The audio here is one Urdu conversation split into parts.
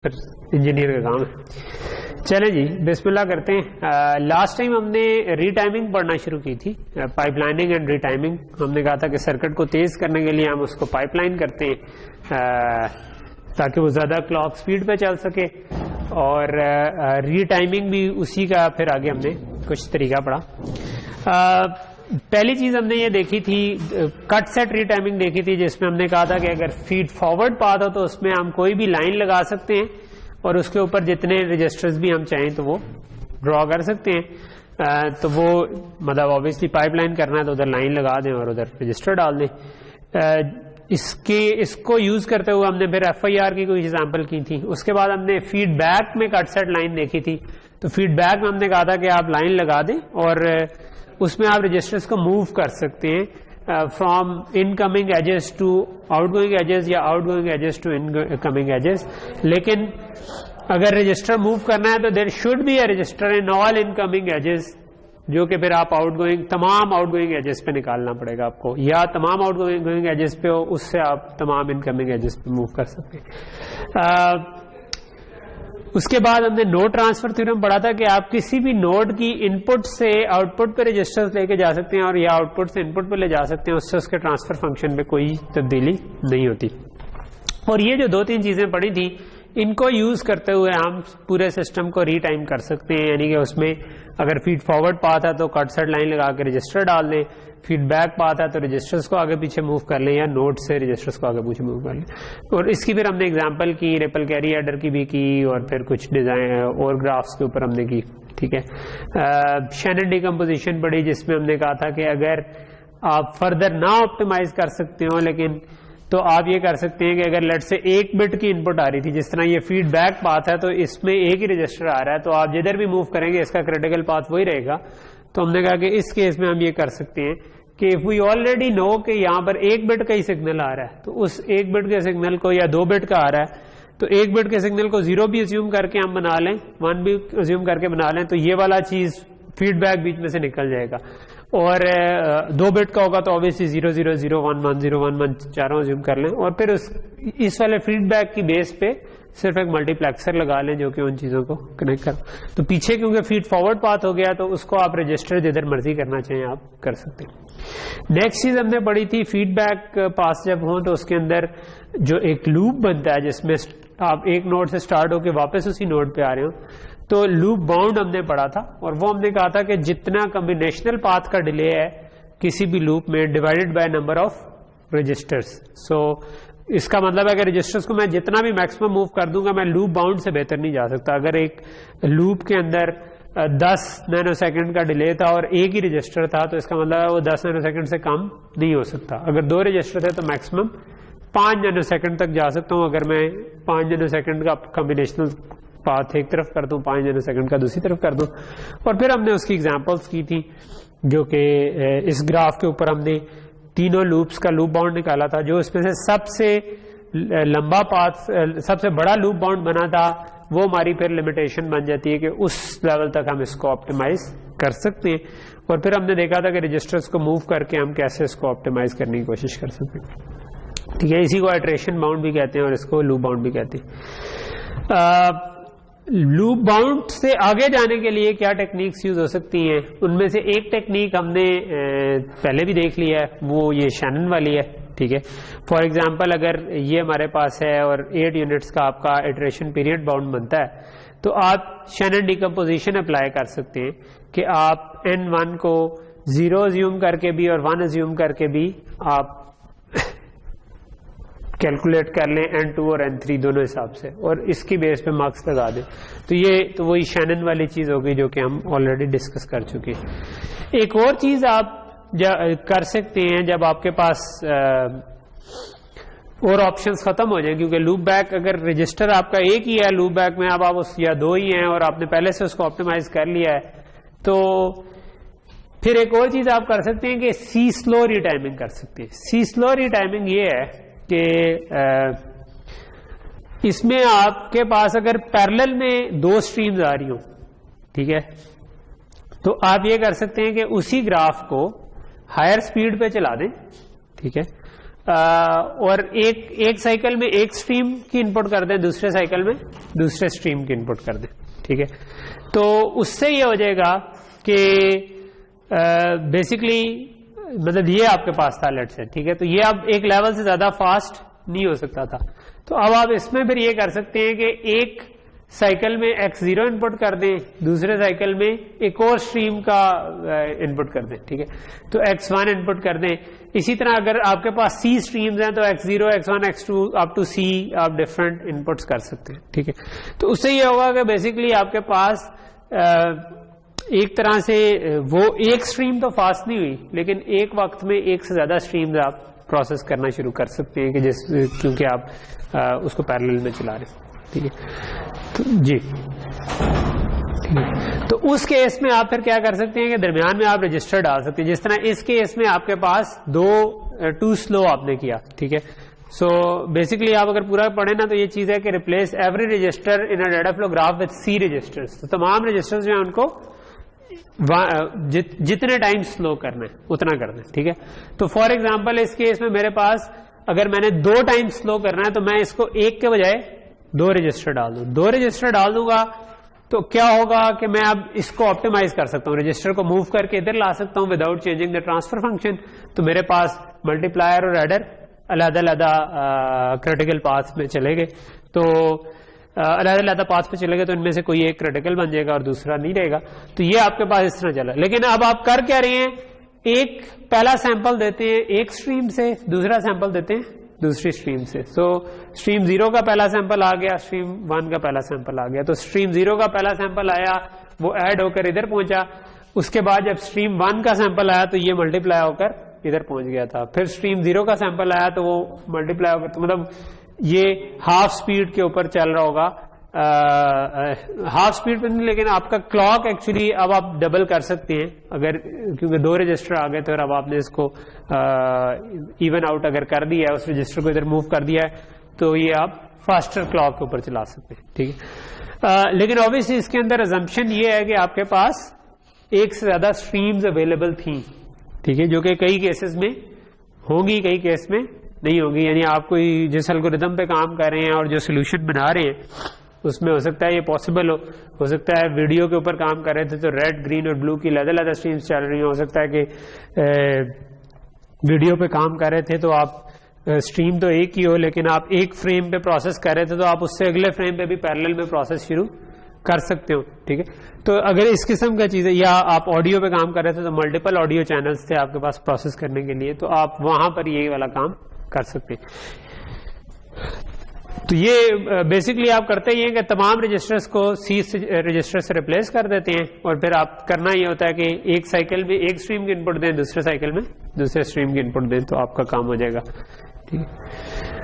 انجینئر کا کام ہے. چلیں جی بسم اللہ کرتے ہیں. لاسٹ ٹائم ہم نے ری ٹائمنگ پڑھنا شروع کی تھی, pipe lining and retiming. ہم نے کہا تھا کہ سرکٹ کو تیز کرنے کے لیے ہم اس کو پائپ لائن کرتے ہیں تاکہ وہ زیادہ کلاک سپیڈ پہ چل سکے, اور ری ٹائمنگ بھی اسی کا پھر آگے ہم نے کچھ طریقہ پڑھا. پہلی چیز ہم نے یہ دیکھی تھی کٹ سیٹ ری ٹائمنگ دیکھی تھی, جس میں ہم نے کہا تھا کہ اگر فیڈ فارورڈ پاتھ ہو تو اس میں ہم کوئی بھی لائن لگا سکتے ہیں اور اس کے اوپر جتنے رجسٹرز بھی ہم چاہیں تو وہ ڈرا کر سکتے ہیں. تو وہ مطلب آبویسلی پائپ لائن کرنا ہے تو ادھر لائن لگا دیں اور ادھر رجسٹر ڈال دیں. اس کو یوز کرتے ہوئے ہم نے پھر ایف آئی آر کی کوئی ایگزامپل کی تھی. اس کے بعد ہم نے فیڈ بیک میں کٹ سیٹ لائن دیکھی تھی. تو فیڈ بیک میں ہم نے کہا تھا کہ آپ لائن لگا دیں اور اس میں آپ رجسٹرز کو موو کر سکتے ہیں from in coming edges to out going edges یا out going edges to in coming edges. لیکن اگر رجسٹر موو کرنا ہے تو there should be a register in all in coming edges, جو کہ پھر آپ آؤٹ گوئنگ تمام آؤٹ گوئنگ ایجز پہ نکالنا پڑے گا آپ کو, یا تمام آؤٹ گوئنگ ایجز پہ ہو اس سے آپ تمام ان کمنگ ایجز پہ موو کر سکتے ہیں. اس کے بعد ہم نے نوڈ ٹرانسفر تھیورم پڑھا تھا کہ آپ کسی بھی نوڈ کی ان پٹ سے آؤٹ پٹ پہ رجسٹر لے کے جا سکتے ہیں اور یا آؤٹ پٹ سے ان پٹ پہ لے جا سکتے ہیں, اس سے اس کے ٹرانسفر فنکشن میں کوئی تبدیلی نہیں ہوتی. اور یہ جو دو تین چیزیں پڑھی تھی ان کو یوز کرتے ہوئے ہم پورے سسٹم کو ری ٹائم کر سکتے ہیں. یعنی کہ اس میں اگر فیڈ فارورڈ پاتھ ہے تو کٹ سیٹ لائن لگا کے رجسٹر ڈال دیں, فیڈ بیک پاتھ ہے تو رجسٹرز کو آگے پیچھے موو کر لیں یا نوڈ سے رجسٹرز کو آگے پیچھے موو کر لیں. اور اس کی پھر ہم نے اگزامپل کی ریپل کیری ایڈر کی بھی کی اور پھر کچھ ڈیزائن اور گرافس کے اوپر ہم نے کی. ٹھیک ہے, شینن ڈیکمپوزیشن پڑھی جس میں ہم نے کہا تھا کہ اگر آپ فردر نہ آپٹیمائز کر سکتے ہو لیکن تو آپ یہ کر سکتے ہیں کہ اگر لیٹ سے ایک بٹ کی ان پٹ آ رہی تھی, جس طرح یہ فیڈ بیک پاتھ ہے تو اس میں ایک ہی رجسٹر آ رہا ہے, تو آپ جدھر بھی موو کریں گے اس کا کریٹیکل پاتھ وہی رہے گا. تو ہم نے کہا کہ اس کیس میں ہم یہ کر سکتے ہیں کہ if we already know کہ یہاں پر ایک بٹ کا ہی سگنل آ رہا ہے تو اس ایک بٹ کے سگنل کو یا دو بٹ کا آ رہا ہے تو ایک بٹ کے سگنل کو 0 بھی اسیوم کر کے ہم بنا لیں, 1 بھی اسیوم کر کے بنا لیں, تو یہ والا چیز فیڈ بیک بیچ میں سے نکل جائے گا. اور 2 بٹ کا ہوگا تو obviously 0 0 0 1 1 0 1 1 چاروں اسیوم کر لیں اور پھر اس والے فیڈ بیک کی بیس پہ صرف ایک ملٹی پلیکسر لگا لیں جو کہ ان چیزوں کو کنیکٹ کر. تو پیچھے کیونکہ فیڈ فارورڈ پاتھ ہو گیا تو اس کو آپ رجسٹر جدھر مرضی کرنا چاہیں آپ کر سکتے ہیں. نیکسٹ چیز ہم نے پڑھی تھی فیڈ بیک پاس جب ہوں تو اس کے اندر جو ایک لوپ بنتا ہے جس میں آپ ایک نوڈ سے سٹارٹ ہو کے واپس اسی نوڈ پہ آ رہے ہوں, تو لوپ باؤنڈ ہم نے پڑھا تھا اور وہ ہم نے کہا تھا کہ جتنا کمبینیشنل پاتھ کا ڈیلے ہے کسی بھی لوپ میں divided by number of registers. So اس کا مطلب ہے کہ رجسٹرز کو میں جتنا بھی میکسیمم موو کر دوں گا میں لوپ باؤنڈ سے بہتر نہیں جا سکتا. اگر ایک لوپ کے اندر 10 نینو سیکنڈ کا ڈیلے تھا اور ایک ہی رجسٹر تھا تو اس کا مطلب ہے وہ 10 نینو سیکنڈ سے کم نہیں ہو سکتا. اگر 2 رجسٹر تھے تو میکسیمم 5 نینو سیکنڈ تک جا سکتا ہوں اگر میں 5 نینو سیکنڈ کا کمبینیشنل پاتھ ایک طرف کر دوں, 5 نینو سیکنڈ کا دوسری طرف کر دوں. اور پھر ہم نے اس کی ایگزامپلس کی تھی جو کہ اس گراف کے اوپر ہم نے تینوں لوپس کا لوپ باؤنڈ نکالا تھا. جو اس میں سے سب سے لمبا پاتھ سب سے بڑا لوپ باؤنڈ بنا تھا وہ ہماری پھر لمیٹیشن بن جاتی ہے کہ اس لیول تک ہم اس کو آپٹیمائز کر سکتے ہیں. اور پھر ہم نے دیکھا تھا کہ رجسٹرز کو موو کر کے ہم کیسے اس کو آپٹیمائز کرنے کی کوشش کر سکتے ہیں. ٹھیک ہے, اسی کو آئٹریشن باؤنڈ بھی کہتے ہیں اور اس کو لوپ باؤنڈ بھی کہتے ہیں. لوپ باؤنڈ سے آگے جانے کے لیے کیا ٹیکنیکس یوز ہو سکتی ہیں, ان میں سے ایک ٹیکنیک ہم نے پہلے بھی دیکھ لیا ہے, وہ یہ شینن والی ہے. ٹھیک ہے, فار ایگزامپل اگر یہ ہمارے پاس ہے اور 8 یونٹس کا آپ کا ایٹریشن پیریڈ باؤنڈ بنتا ہے تو آپ شینن ڈیکمپوزیشن اپلائی کر سکتے ہیں کہ آپ n1 کو 0 اسیوم کر کے بھی اور 1 اسیوم کر کے بھی آپ کیلکولیٹ کر لیں n2 اور n3 دونوں حساب سے اور اس کی بیس پہ مارکس لگا دیں. تو یہ تو وہی شینن والی چیز ہوگی جو کہ ہم آلریڈی ڈسکس کر چکے ہیں. ایک اور چیز آپ کر سکتے ہیں جب آپ کے پاس اور آپشنز ختم ہو جائیں, کیونکہ لوپ بیک اگر رجسٹر آپ کا ایک ہی ہے لوپ بیک میں, اب آپ یا 2 ہی ہیں اور آپ نے پہلے سے اس کو آپٹیمائز کر لیا ہے, تو پھر ایک اور چیز آپ کر سکتے ہیں کہ سی سلو ری ٹائمنگ کر سکتے ہیں. سی سلو ری ٹائمنگ یہ ہے کہ اس میں آپ کے پاس اگر پیرلل میں 2 اسٹریمز آ رہی ہوں, ٹھیک ہے, تو آپ یہ کر سکتے ہیں کہ اسی گراف کو ہائر سپیڈ پہ چلا دیں. ٹھیک ہے, اور ایک سائیکل میں ایک اسٹریم کی انپٹ کر دیں, دوسرے سائیکل میں دوسرے اسٹریم کی انپٹ کر دیں, ٹھیک ہے. تو اس سے یہ ہو جائے گا کہ بیسکلی مطلب یہ آپ کے پاس تھا لیٹ سے, ٹھیک ہے. تو یہ اب ایک لیول سے زیادہ فاسٹ نہیں ہو سکتا تھا. تو اب آپ اس میں پھر یہ کر سکتے ہیں کہ ایک سائیکل میں x0 انپٹ کر دیں, دوسرے سائیکل میں ایک اور اسٹریم کا انپٹ کر دیں, ٹھیک ہے. تو x1 انپٹ کر دیں. اسی طرح اگر آپ کے پاس c اسٹریمز ہیں تو x0 x1 x2 up to c آپ ڈفرینٹ انپٹس کر سکتے ہیں, ٹھیک ہے. تو اس سے یہ ہوگا کہ بیسکلی آپ کے پاس ایک طرح سے وہ ایک اسٹریم تو فاسٹ نہیں ہوئی, لیکن ایک وقت میں ایک سے زیادہ اسٹریمز آپ پروسیس کرنا شروع کر سکتے ہیں کہ کیونکہ آپ اس کو پیرلل میں چلا رہے ہیں, ٹھیک ہے. جی ٹھیک ہے. تو اس کیس میں آپ پھر کیا کر سکتے ہیں کہ درمیان میں آپ رجسٹر ڈال سکتے ہیں, جس طرح اس کیس میں آپ کے پاس ٹو سلو آپ نے کیا, ٹھیک ہے. سو بیسکلی آپ اگر پورا پڑھیں نا تو یہ چیز ہے کہ replace every register in a data flow graph with c registers. تو تمام رجسٹرز جو ہیں ان کو جتنے ٹائم سلو کرنا ہے اتنا کر دیں, ٹھیک ہے. تو فار ایگزامپل اس کیس میں میرے پاس اگر میں نے 2 ٹائم سلو کرنا ہے تو میں اس کو ایک کے بجائے 2 رجسٹر ڈال دوں. 2 رجسٹر ڈال دوں گا تو کیا ہوگا کہ میں اب اس کو آپٹیمائز کر سکتا ہوں, رجسٹر کو موو کر کے ادھر لا سکتا ہوں without changing the transfer function. تو میرے پاس ملٹی پلائر اور ایڈر علیحدہ علیحدہ کریٹیکل پاتھ میں چلے گئے. تو علیحدہ علیحدہ پاتھ پہ چلے گئے تو ان میں سے کوئی ایک کریٹیکل بن جائے گا اور دوسرا نہیں رہے گا. تو یہ آپ کے پاس اس طرح چلا. لیکن اب آپ کر کیا رہے ہیں, ایک پہلا سیمپل دیتے ہیں ایک اسٹریم سے, دوسرا سیمپل دیتے ہیں دوسری اسٹریم سے. سو اسٹریم 0 کا پہلا سیمپل آ گیا, اسٹریم 1 کا پہلا سیمپل آ گیا. تو اسٹریم 0 کا پہلا سیمپل آیا, وہ ایڈ ہو کر ادھر پہنچا. اس کے بعد جب اسٹریم 1 کا سیمپل آیا تو یہ ملٹی پلائی ہو کر ادھر پہنچ گیا تھا. پھر اسٹریم 0 کا سیمپل آیا تو وہ ملٹی پلائی ہو کر, تو مطلب یہ ہاف اسپیڈ کے اوپر چل رہا ہوگا, ہاف اسپیڈ پہ نہیں, لیکن آپ کا کلاک ایکچولی اب آپ ڈبل کر سکتے ہیں اگر, کیونکہ 2 رجسٹر آ گئے تو اب آپ نے اس کو ایون آؤٹ اگر کر دیا ہے, اس رجسٹر کو ادھر موو کر دیا ہے, تو یہ آپ فاسٹر کلاک کے اوپر چلا سکتے ہیں, ٹھیک ہے. لیکن اوبیسلی اس کے اندر ازمپشن یہ ہے کہ آپ کے پاس ایک سے زیادہ اسٹریمز اویلیبل تھیں, ٹھیک ہے, جو کہ کئی کیسز میں ہوں گی, کئی کیس میں نہیں ہوگی. یعنی آپ کوئی جس الگوریتم پہ کام کر رہے ہیں اور جو سولوشن بنا رہے ہیں اس میں ہو سکتا ہے یہ پاسبل ہو سکتا ہے ویڈیو کے اوپر کام کر رہے تھے تو ریڈ گرین اور بلو کی علیحدہ علیحدہ اسٹریمز چل رہی ہیں. ہو سکتا ہے کہ ویڈیو پہ کام کر رہے تھے تو آپ اسٹریم تو ایک ہی ہو, لیکن آپ ایک فریم پہ پروسیس کر رہے تھے تو آپ اس سے اگلے فریم پہ بھی پیرلل میں پروسیس شروع کر سکتے ہو, ٹھیک ہے. تو اگر اس قسم کا چیز ہے, یا آپ آڈیو پہ کام کر رہے تھے تو ملٹیپل آڈیو چینلز تھے آپ کے پاس پروسیس کرنے کے لیے, تو آپ وہاں پر یہی والا کام کر سکتے ہیں. تو یہ بیسکلی آپ کرتے ہی ہیں کہ تمام رجسٹرز کو سی رجسٹر سے ریپلیس کر دیتے ہیں, اور پھر آپ کرنا یہ ہوتا ہے کہ ایک سائیکل میں ایک اسٹریم کی انپٹ دیں, دوسرے سائیکل میں دوسرے اسٹریم کی انپٹ دیں, تو آپ کا کام ہو جائے گا, ٹھیک ہے.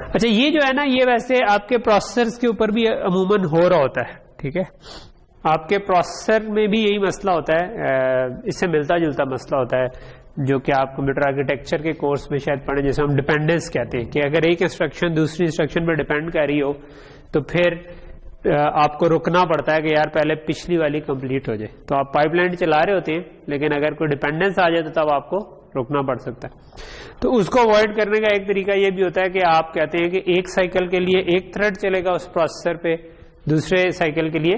اچھا, یہ جو ہے نا یہ ویسے آپ کے پروسیسرز کے اوپر بھی عموماً ہو رہا ہوتا ہے, ٹھیک ہے. آپ کے پروسیسر میں بھی یہی مسئلہ ہوتا ہے, اس سے ملتا جلتا مسئلہ ہوتا ہے جو کہ آپ کمپیوٹر آرکیٹیکچر کے کورس میں شاید پڑھیں, جیسے ہم ڈیپینڈنس کہتے ہیں کہ اگر ایک انسٹرکشن دوسری انسٹرکشن پہ ڈیپینڈ کر رہی ہو تو پھر آپ کو رکنا پڑتا ہے کہ یار پہلے پچھلی والی کمپلیٹ ہو جائے. تو آپ پائپ لائن چلا رہے ہوتے ہیں, لیکن اگر کوئی ڈیپینڈنس آ جائے تو تب آپ کو رکنا پڑ سکتا ہے. تو اس کو اوائڈ کرنے کا ایک طریقہ یہ بھی ہوتا ہے کہ آپ کہتے ہیں کہ ایک سائیکل کے لیے ایک تھریڈ چلے گا اس پروسیسر پہ, دوسرے سائیکل کے لیے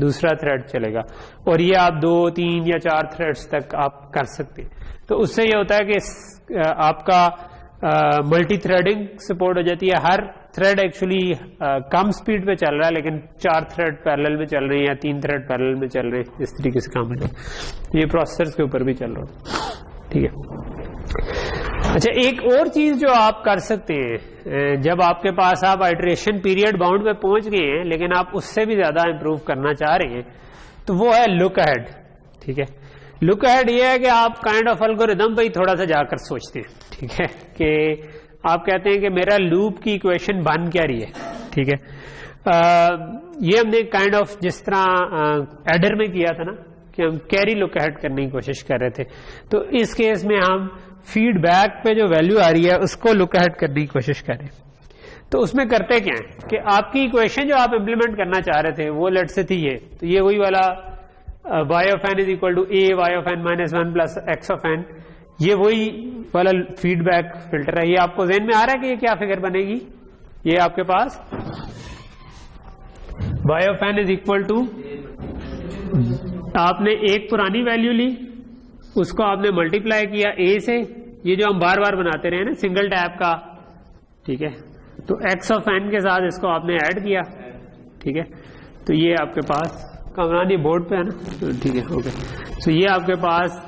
دوسرا تھریڈ چلے گا, اور یہ آپ 2 3 یا 4 تھریڈز تک آپ کر سکتے ہیں. تو اس سے یہ ہوتا ہے کہ آپ کا ملٹی تھریڈنگ سپورٹ ہو جاتی ہے. ہر تھریڈ ایکچولی کم سپیڈ پہ چل رہا ہے, لیکن 4 تھریڈ پیرلل میں چل رہے ہیں یا 3 تھریڈ پیرلل میں چل رہے ہیں, اس طریقے سے کام ہے. یہ پروسیسرز کے اوپر بھی چل رہا ہے, ٹھیک ہے. اچھا, ایک اور چیز جو آپ کر سکتے ہیں جب آپ کے پاس آپ آئٹریشن پیریڈ باؤنڈ پہ پہنچ گئے ہیں لیکن آپ اس سے بھی زیادہ امپروو کرنا چاہ رہے ہیں, تو وہ ہے لک اہیڈ, ٹھیک ہے. لک اہیڈ یہ ہے کہ آپ کائنڈ آف الگوریتم پہ ہی تھوڑا سا جا کر سوچتے ہیں, ٹھیک ہے, کہ آپ کہتے ہیں کہ میرا لوپ کی ایکویشن بن کیا رہی ہے, ٹھیک ہے. یہ ہم نے کائنڈ آف جس طرح ایڈر میں کیا تھا نا کہ ہم کیری لک اہیڈ کرنے کی کوشش کر رہے تھے, تو اس کیس میں ہم فیڈ بیک پہ جو ویلیو آ رہی ہے اس کو لک اہیڈ کرنے کی کوشش کر رہے ہیں. تو اس میں کرتے کیا ہیں کہ آپ کی ایکویشن جو آپ امپلیمنٹ کرنا چاہ رہے تھے وہ لیٹ سے تھی یہ, تو یہ وہی والا y of n is equal to a y of n minus 1 plus x of n, یہ وہی والا فیڈ بیک فلٹر ہے. یہ آپ کو ذہن میں آ رہا ہے کہ یہ کیا فگر بنے گی؟ یہ آپ کے پاس y of n is equal to, آپ نے ایک پرانی ویلیو لی, اس کو آپ نے ملٹیپلائی کیا a سے, یہ جو ہم بار بار بناتے رہے نا سنگل ٹیپ کا, ٹھیک ہے, تو x of n کے ساتھ اس کو آپ نے ایڈ کیا, ٹھیک ہے, تو یہ آپ کے پاس کامران یہ بورڈ پہ ہے نا, ٹھیک ہے, اوکے, تو یہ آپ کے پاس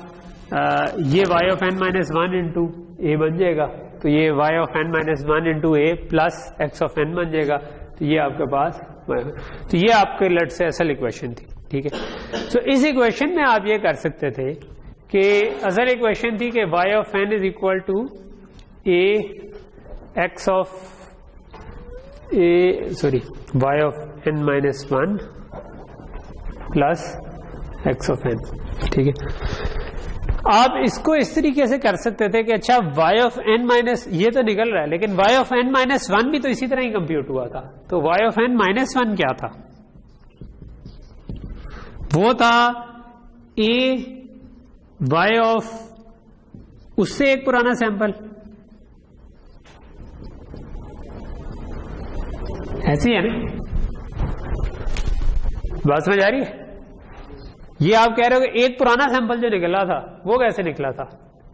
یہ y of n minus 1 into a بن جائے گا, تو یہ y of n minus 1 into a plus x of n بن جائے گا, تو یہ آپ کے پاس, تو یہ آپ کے لٹ سے اصل ایکویشن تھی, ٹھیک ہے. تو اس ایکویشن میں آپ یہ کر سکتے تھے کہ اصل ایکویشن تھی کہ y of n is equal to a x of y of n minus 1 plus x of n, ٹھیک ہے. آپ اس کو اس طریقے سے کر سکتے تھے کہ اچھا y of n minus, یہ تو نکل رہا ہے لیکن y of n minus 1 بھی تو اسی طرح ہی کمپیوٹ ہوا تھا, تو y of n minus 1 کیا تھا؟ وہ تھا a y of اس سے ایک پرانا سیمپل, ایسی ہے نا بات سمجھ آ رہی ہے؟ یہ آپ کہہ رہے ہو کہ ایک پرانا سیمپل جو نکلا تھا وہ کیسے نکلا تھا؟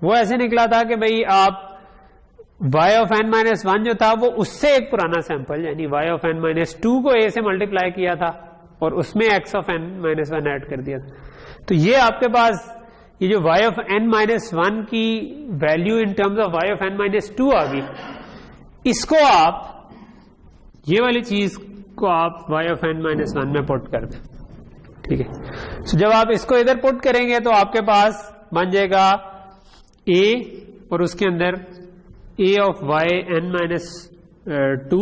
وہ ایسے نکلا تھا کہ بھئی آپ y of n minus 1 جو تھا وہ اس سے ایک پرانا سیمپل یعنی y of n minus 2 کو a سے ملٹیپلائی کیا تھا اور اس میں x of n minus 1 add کر دیا تھا. تو یہ آپ کے پاس یہ جو y of n minus 1 کی value in terms of y of n minus 2 آ گئی, اس کو آپ یہ والی چیز کو آپ y of n minus 1 میں پٹ کر دیں, ٹھیک ہے. سو جب آپ اس کو ادھر پٹ کریں گے تو آپ کے پاس بن جائے گا a اور اس کے اندر a of y n minus 2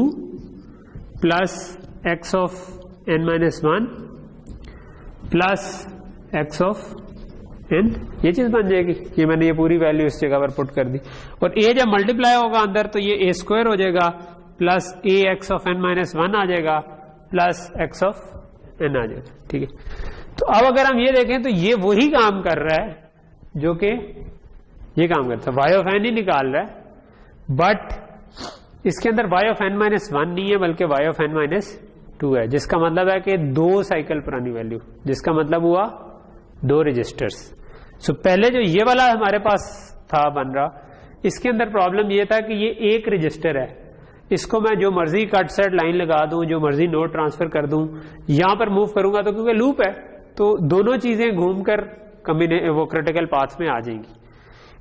plus x of n minus 1 plus x of n, یہ چیز بن جائے گی. یہ میں نے یہ پوری ویلیو اس جگہ پر پٹ کر دی, اور a جب ملٹیپلائی ہوگا اندر تو یہ a اسکوائر ہو جائے گا plus a x of n minus 1 آ جائے گا پلس x of n آ جائے گا, ٹھیک ہے. تو اب اگر ہم یہ دیکھیں تو یہ وہی کام کر رہا ہے جو کہ یہ کام کرتا ہے, y of n ہی نکال رہا ہے, بٹ اس کے اندر y of n minus 1 نہیں ہے بلکہ y of n minus 2 ہے, جس کا مطلب ہے کہ 2 سائیکل پرانی ویلیو, جس کا مطلب ہوا 2 رجسٹرز. سو پہلے جو یہ والا ہمارے پاس تھا بن رہا, اس کے اندر پرابلم یہ تھا کہ یہ ایک رجسٹر ہے, اس کو میں جو مرضی کٹ سیٹ لائن لگا دوں, جو مرضی نوڈ ٹرانسفر کر دوں, یہاں پر موو کروں گا تو کیونکہ لوپ ہے تو دونوں چیزیں گھوم کر وہ کریٹیکل پاتھ میں آ جائیں گی.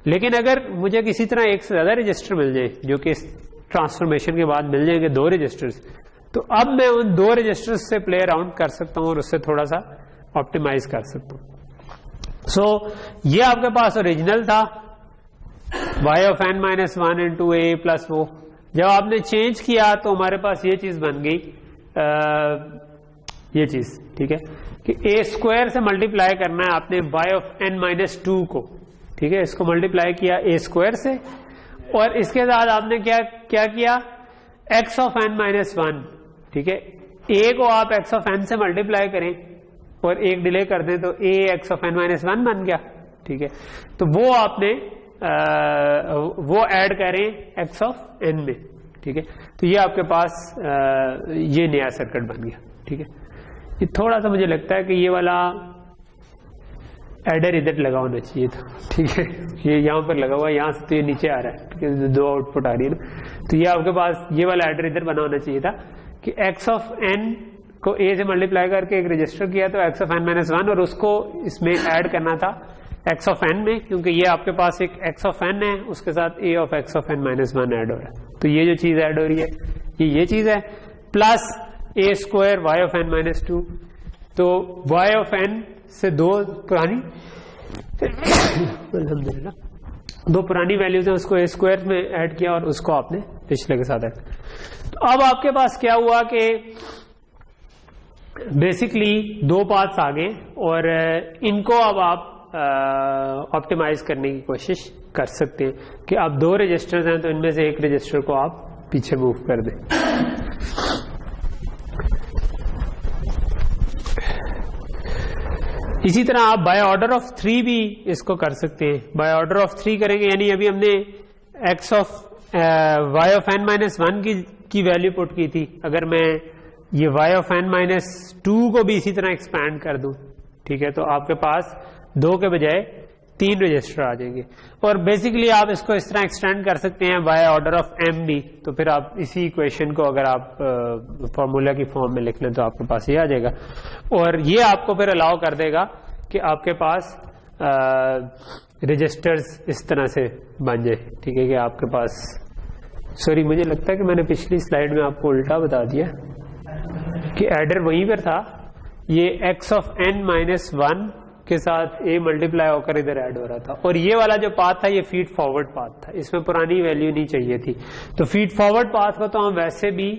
لیکن اگر مجھے کسی طرح ایک سے زیادہ رجسٹر مل جائے جو کہ اس ٹرانسفارمیشن کے بعد مل جائیں گے 2 رجسٹرز, تو اب میں ان 2 رجسٹرز سے پلے اراؤنڈ کر سکتا ہوں اور اس سے تھوڑا سا آپٹیمائز کر سکتا ہوں. سو یہ آپ کے پاس اوریجنل تھا y of n minus 1 into a plus وہ, جب آپ نے چینج کیا تو ہمارے پاس یہ چیز بن گئی, یہ چیز, ٹھیک ہے, کہ a اسکوائر سے ملٹیپلائی کرنا ہے آپ نے y of n minus 2 کو, ٹھیک ہے, اس کو ملٹیپلائی کیا a اسکوائر سے, اور اس کے ساتھ آپ نے کیا کیا x of n minus 1, ٹھیک ہے, a کو آپ x of n سے ملٹیپلائی کریں اور ایک ڈیلے کر دیں تو a x of n minus 1 بن گیا, ٹھیک ہے. تو وہ آپ نے وہ ایڈ کریں x of n میں, ٹھیک ہے. تو یہ آپ کے پاس یہ نیا سرکٹ بن گیا, ٹھیک ہے. یہ تھوڑا سا مجھے لگتا ہے کہ یہ والا ایڈر ادھر لگا ہونا چاہیے تھا, ٹھیک ہے, یہ یہاں پر لگا ہوا ہے, یہاں سے تو یہ نیچے آ رہا ہے, ٹھیک ہے, 2 آؤٹ پٹ آ رہی ہے نا, تو یہ آپ کے پاس یہ والا ایڈر ادھر بنا ہونا چاہیے تھا کہ x of n کو a سے ملٹیپلائی کر کے ایک رجسٹر کیا تو x of n minus 1, اور اس کو اس میں ایڈ کرنا تھا x of n میں, کیونکہ یہ آپ کے پاس ایک x of n ہے, اس کے ساتھ a of x of n minus 1 add ہو رہا ہے. تو یہ جو چیز ایڈ ہو رہی ہے یہ چیز ہے, plus a square y of n minus 2. تو y of n سے 2 پرانی الحمدللہ 2 پرانی ویلیوز ہیں, اس کو a اسکوائر میں ایڈ کیا اور اس کو آپ نے پچھلے کے ساتھ ایڈ. تو اب آپ کے پاس کیا ہوا کہ بیسکلی 2 پاتھس آ گئے, اور ان کو اب آپ آپٹیمائز کرنے کی کوشش کر سکتے ہیں کہ آپ 2 رجسٹرز ہیں تو ان میں سے ایک رجسٹر کو آپ پیچھے موو کر دیں. اسی طرح آپ بائی آرڈر آف 3 بھی اس کو کر سکتے ہیں. بائی آرڈر آف 3 کریں گے یعنی ابھی ہم نے X of Y of n minus 1 کی ویلو پٹ کی تھی, اگر میں یہ وائی آف n مائنس 2 کو بھی اسی طرح ایکسپینڈ کر دوں, ٹھیک ہے, تو آپ کے پاس 2 کے بجائے 3 رجسٹر آ جائیں گے. اور بیسیکلی آپ اس کو اس طرح ایکسٹینڈ کر سکتے ہیں بائی آرڈر آف m بھی, تو پھر آپ اسی ایکویشن کو اگر آپ فارمولا کی فارم میں لکھ لیں تو آپ کے پاس یہ آ جائے گا, اور یہ آپ کو پھر الاؤ کر دے گا کہ آپ کے پاس رجسٹرز اس طرح سے بن جائے, ٹھیک ہے, کہ آپ کے پاس سوری مجھے لگتا ہے کہ میں نے پچھلی سلائیڈ میں آپ کو الٹا بتا دیا کہ ایڈر وہیں پر تھا, یہ ایکس آف n مائنس 1 کے ساتھ a ملٹیپلائی ہو کر ادھر ایڈ ہو رہا تھا, اور یہ والا جو پاتھ تھا یہ فیڈ فارورڈ پاتھ تھا, اس میں پرانی ویلیو نہیں چاہیے تھی. تو فیڈ فارورڈ پاتھ کو تو ہم ویسے بھی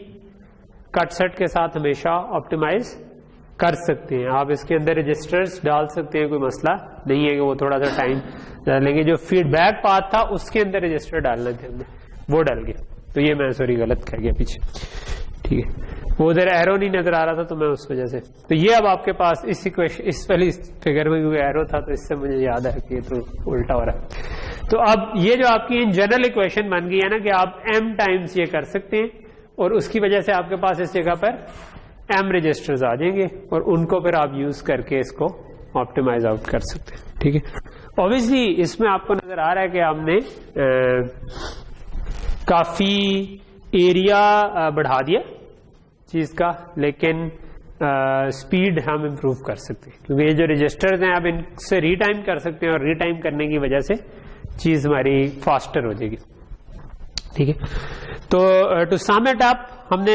کٹ سیٹ کے ساتھ ہمیشہ آپٹیمائز کر سکتے ہیں. آپ اس کے اندر رجسٹرز ڈال سکتے ہیں, کوئی مسئلہ نہیں ہے کہ وہ تھوڑا سا ٹائم ڈالیں گے. جو فیڈ بیک پاتھ تھا اس کے اندر رجسٹر ڈالنے تھے ہم نے, وہ ڈال گئے. تو یہ میں سوری غلط کہہ گیا پیچھے, ٹھیک ہے, وہ ادھر ایرو نہیں نظر آ رہا تھا تو میں اس وجہ سے. تو یہ اب آپ کے پاس اس والی فگر میں کیونکہ ایرو تھا تو اس سے مجھے یاد ہے کہ یہ تو الٹا ہو رہا ہے. تو اب یہ جو آپ کی ان جنرل ایکویشن بن گئی ہے نا کہ آپ m ٹائمز یہ کر سکتے ہیں, اور اس کی وجہ سے آپ کے پاس اس جگہ پر m رجسٹرز آ جائیں گے, اور ان کو پھر آپ یوز کر کے اس کو آپٹیمائز آؤٹ کر سکتے ہیں, ٹھیک ہے. اوبیسلی اس میں آپ کو نظر آ رہا ہے کہ ہم نے کافی ایریا بڑھا دیا چیز کا, لیکن اسپیڈ ہم امپروو کر سکتے ہیں کیونکہ یہ جو رجسٹرز ہیں آپ ان سے ری ٹائم کر سکتے ہیں, اور ری ٹائم کرنے کی وجہ سے چیز ہماری فاسٹر ہو جائے گی, ٹھیک ہے. تو ٹو سم اٹ اپ ہم نے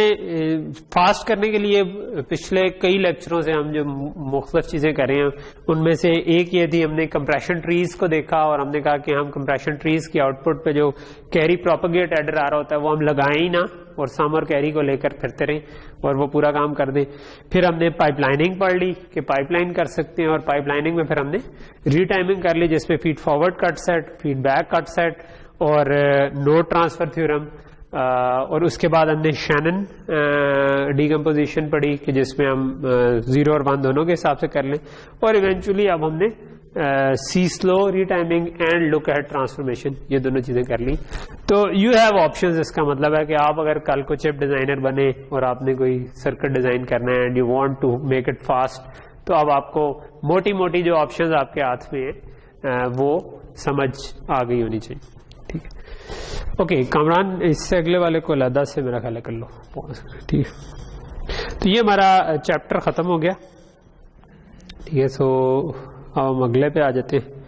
فاسٹ کرنے کے لیے پچھلے کئی لیکچروں سے ہم جو مختلف چیزیں کر رہے ہیں ان میں سے ایک یہ تھی, ہم نے کمپریشن ٹریز کو دیکھا اور ہم نے کہا کہ ہم کمپریشن ٹریز کی آؤٹ پٹ پہ جو کیری پروپیگیٹ ایڈر آ رہا ہوتا ہے وہ ہم لگائیں ہی نہ, اور سم اور کیری کو لے کر پھرتے رہیں اور وہ پورا کام کر دیں. پھر ہم نے پائپ لائننگ پڑھ لی کہ پائپ لائن کر سکتے ہیں, اور پائپ لائننگ میں پھر ہم نے ری ٹائمنگ کر لی جس میں فیڈ فارورڈ کٹ سیٹ, فیڈ بیک کٹ سیٹ اور نوڈ ٹرانسفر تھیورم, اور اس کے بعد ہم نے شینن ڈیکمپوزیشن پڑھی کہ جس میں ہم 0 اور 1 دونوں کے حساب سے کر لیں, اور ایونچولی اب ہم نے see slow retiming and look at transformation یہ دونوں چیزیں کر لی. تو یو ہیو آپشنز, اس کا مطلب ہے کہ آپ اگر کل کو چپ ڈیزائنر بنے اور آپ نے کوئی سرکٹ ڈیزائن کرنا ہے and you want to make it fast, تو اب آپ کو موٹی موٹی جو آپشنز آپ کے ہاتھ میں ہیں وہ سمجھ آ گئی ہونی چاہیے, ٹھیک ہے. اوکے کامران, اس سے اگلے والے کو علیحدہ سے میرا خیال کر لو, ٹھیک ہے. تو یہ ہمارا چیپٹر ختم ہو گیا, ٹھیک ہے. سو اب ہم اگلے پہ آ جاتے ہیں.